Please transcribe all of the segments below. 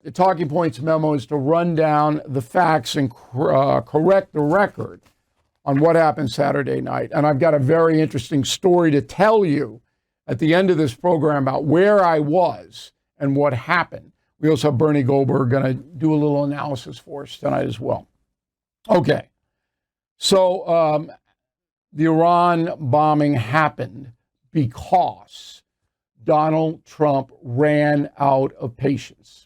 The talking points memo is to run down the facts and correct the record on what happened Saturday night. And I've got a very interesting story to tell you at the end of this program about where I was and what happened. We also have Bernie Goldberg going to do a little analysis for us tonight as well. Okay, so the Iran bombing happened because Donald Trump ran out of patience.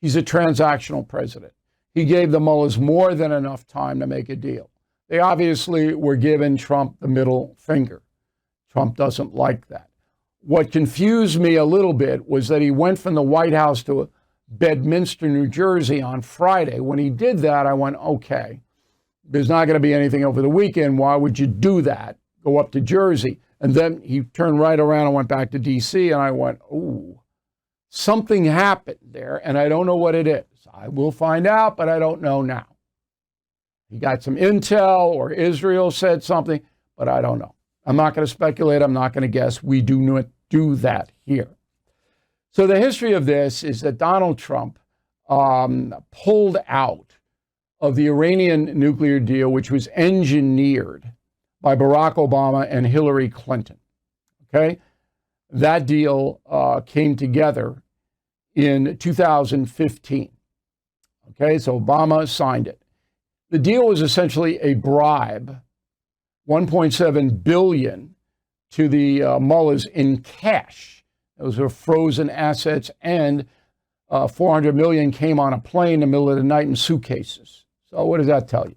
He's a transactional president. He gave the Mullers more than enough time to make a deal. They obviously were giving Trump the middle finger. Trump doesn't like that. What confused me a little bit was that he went from the White House to Bedminster, New Jersey on Friday. When he did that, I went, okay, there's not going to be anything over the weekend. Why would you do that? Go up to Jersey. And then he turned right around and went back to D.C. And I went, ooh, something happened there. And I don't know what it is. I will find out, but I don't know now. He got some intel or Israel said something, but I don't know. I'm not going to speculate. I'm not going to guess. We do not do that here. So the history of this is that Donald Trump pulled out of the Iranian nuclear deal, which was engineered by Barack Obama and Hillary Clinton. Okay? That deal came together in 2015. Okay, so Obama signed it. The deal was essentially a bribe, $1.7 billion to the Mullers in cash. Those were frozen assets, and $400 million came on a plane in the middle of the night in suitcases. So what does that tell you?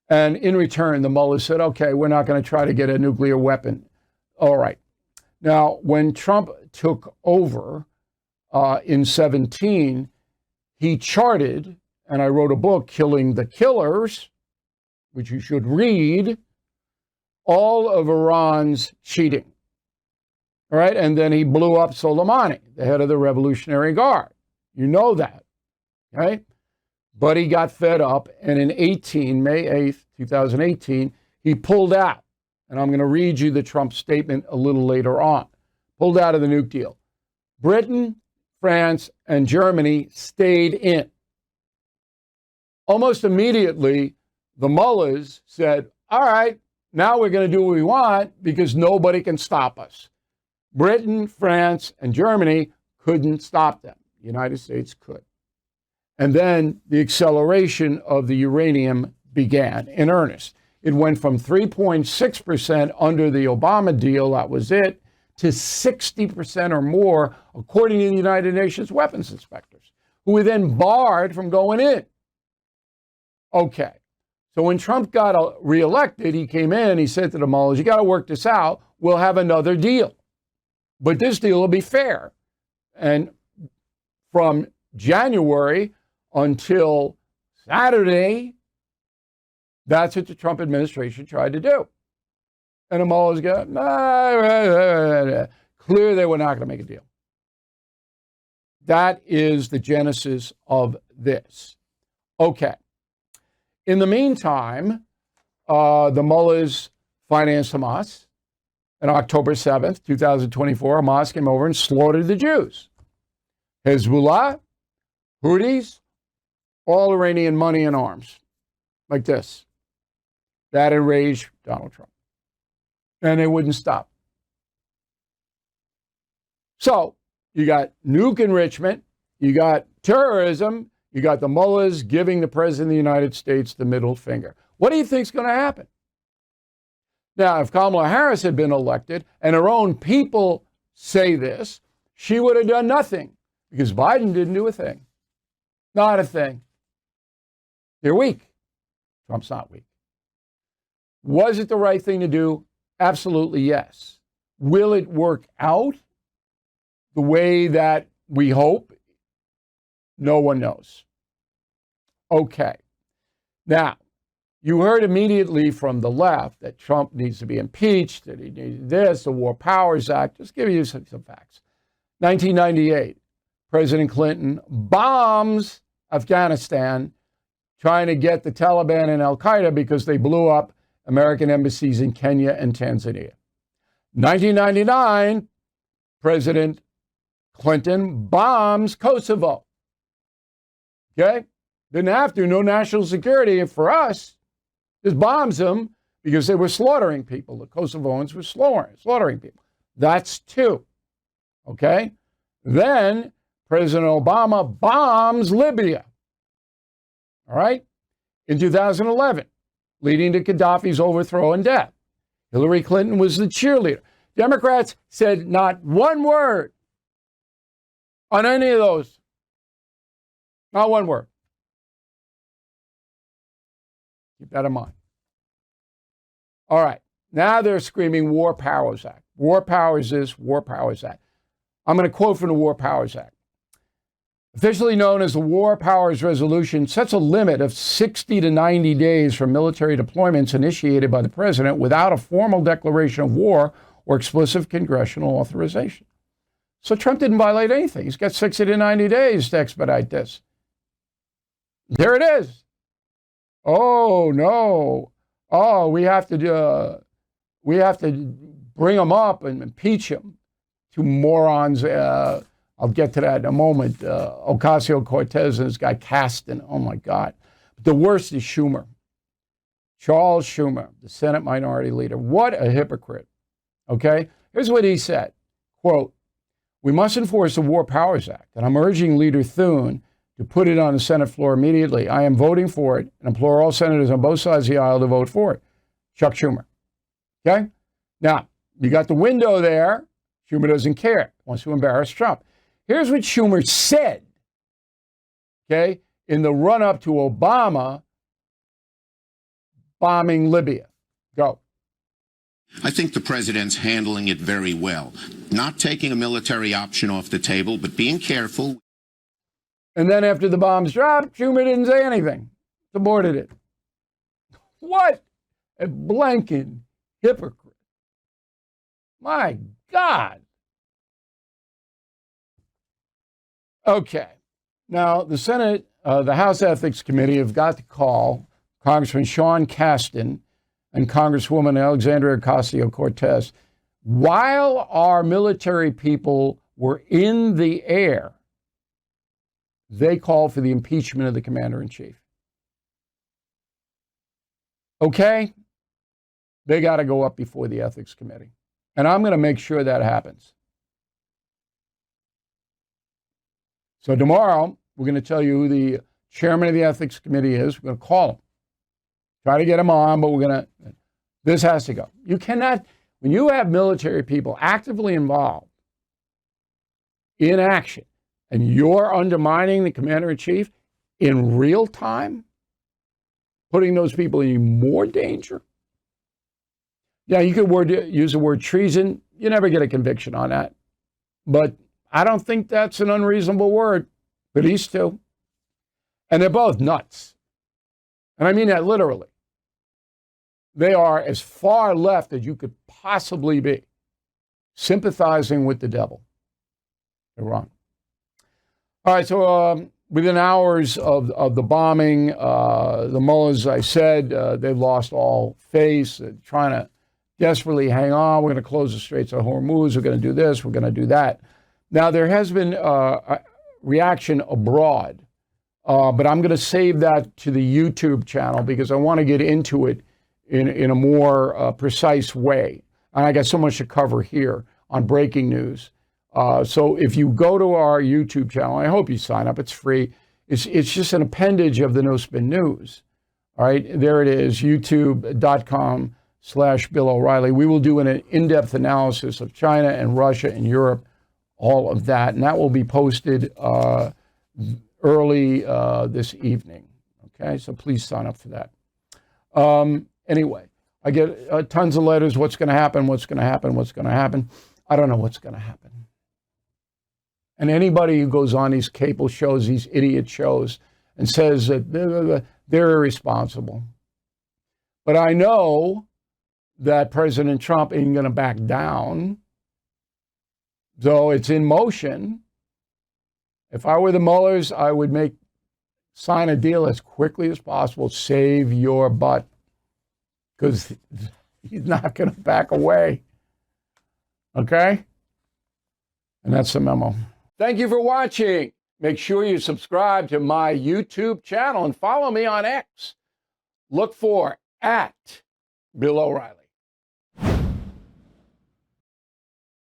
And in return, the Mullers said, okay, we're not going to try to get a nuclear weapon. All right. Now, when Trump took over in 2017, he charted, and I wrote a book, Killing the Killers, which you should read, all of Iran's cheating. All right, and then he blew up Soleimani, the head of the Revolutionary Guard. You know that, right? But he got fed up, and in May 8th, 2018, he pulled out. And I'm going to read you the Trump statement a little later on. Pulled out of the nuke deal. Britain, France, and Germany stayed in. Almost immediately, the Mullers said, all right, now we're going to do what we want because nobody can stop us. Britain, France, and Germany couldn't stop them. The United States could. And then the acceleration of the uranium began in earnest. It went from 3.6% under the Obama deal, that was it, to 60% or more, according to the United Nations weapons inspectors, who were then barred from going in. Okay. So when Trump got reelected, he came in, he said to the Mullers, you got to work this out. We'll have another deal. But this deal will be fair. And from January until Saturday, that's what the Trump administration tried to do. And the Mullers go, clear they were not going to make a deal. That is the genesis of this. Okay. In the meantime, the Mullers financed Hamas. On October 7th, 2024, Hamas came over and slaughtered the Jews. Hezbollah, Houthis, all Iranian money and arms, like this. That enraged Donald Trump. And they wouldn't stop. So you got nuke enrichment, you got terrorism, you got the Mullers giving the President of the United States the middle finger. What do you think is going to happen? Now, if Kamala Harris had been elected and her own people say this, she would have done nothing because Biden didn't do a thing. Not a thing. They're weak. Trump's not weak. Was it the right thing to do? Absolutely, yes. Will it work out the way that we hope? No one knows. Okay. Now, you heard immediately from the left that Trump needs to be impeached, that he needs this, the War Powers Act. Just give you some facts. 1998, President Clinton bombs Afghanistan, trying to get the Taliban and Al-Qaeda because they blew up American embassies in Kenya and Tanzania. 1999, President Clinton bombs Kosovo. Okay? Didn't have to, no national security. And for us, just bombs them because they were slaughtering people. The Kosovoans were slaughtering people. That's two. Okay? Then President Obama bombs Libya. All right? In 2011, leading to Gaddafi's overthrow and death. Hillary Clinton was the cheerleader. Democrats said not one word on any of those. Not one word. Keep that in mind. All right. Now they're screaming War Powers Act. War Powers this, War Powers that. I'm going to quote from the War Powers Act. Officially known as the War Powers Resolution, sets a limit of 60 to 90 days for military deployments initiated by the president without a formal declaration of war or explicit congressional authorization. So Trump didn't violate anything. He's got 60 to 90 days to expedite this. There it is. Oh, no. Oh, we have to bring him up and impeach him. Two morons. I'll get to that in a moment. Ocasio-Cortez and this guy Kasten. Oh, my God. But the worst is Schumer. Charles Schumer, the Senate Minority Leader. What a hypocrite. Okay? Here's what he said. Quote, "We must enforce the War Powers Act, and I'm urging Leader Thune to put it on the Senate floor immediately. I am voting for it and implore all senators on both sides of the aisle to vote for it." Chuck Schumer. Okay? Now, you got the window there. Schumer doesn't care. Wants to embarrass Trump. Here's what Schumer said, okay, in the run-up to Obama bombing Libya. Go. "I think the president's handling it very well. Not taking a military option off the table, but being careful." And then after the bombs dropped, Schumer didn't say anything. Supported it. What a blanking hypocrite. My God. Okay. Now, the Senate, the House Ethics Committee have got to call Congressman Sean Casten and Congresswoman Alexandria Ocasio-Cortez. While our military people were in the air, they called for the impeachment of the commander-in-chief. Okay? They got to go up before the Ethics Committee. And I'm going to make sure that happens. So tomorrow, we're going to tell you who the chairman of the Ethics Committee is. We're going to call him. Try to get him on, but this has to go. You cannot, when you have military people actively involved in action, and you're undermining the commander-in-chief in real time, putting those people in more danger. Yeah, you could use the word treason. You never get a conviction on that. But I don't think that's an unreasonable word for these two. And they're both nuts. And I mean that literally. They are as far left as you could possibly be, sympathizing with the devil. They're wrong. All right, so within hours of the bombing, the Mullers, I said, they've lost all face. They're trying to desperately hang on. We're going to close the Straits of Hormuz. We're going to do this. We're going to do that. Now, there has been a reaction abroad, but I'm going to save that to the YouTube channel because I want to get into it in a more precise way. And I got so much to cover here on breaking news. So if you go to our YouTube channel, I hope you sign up. It's free. It's just an appendage of the No Spin News. All right, there it is, youtube.com/Bill O'Reilly. We will do an in-depth analysis of China and Russia and Europe, all of that. And that will be posted early this evening. Okay, so please sign up for that. Anyway, I get tons of letters. What's going to happen? What's going to happen? What's going to happen? I don't know what's going to happen. And anybody who goes on these cable shows, these idiot shows, and says that they're irresponsible. But I know that President Trump ain't going to back down. So it's in motion. If I were the Mullers, I would sign a deal as quickly as possible. Save your butt. Because he's not going to back away. Okay? And that's the memo. Thank you for watching. Make sure you subscribe to my YouTube channel and follow me on X. Look for @Bill O'Reilly.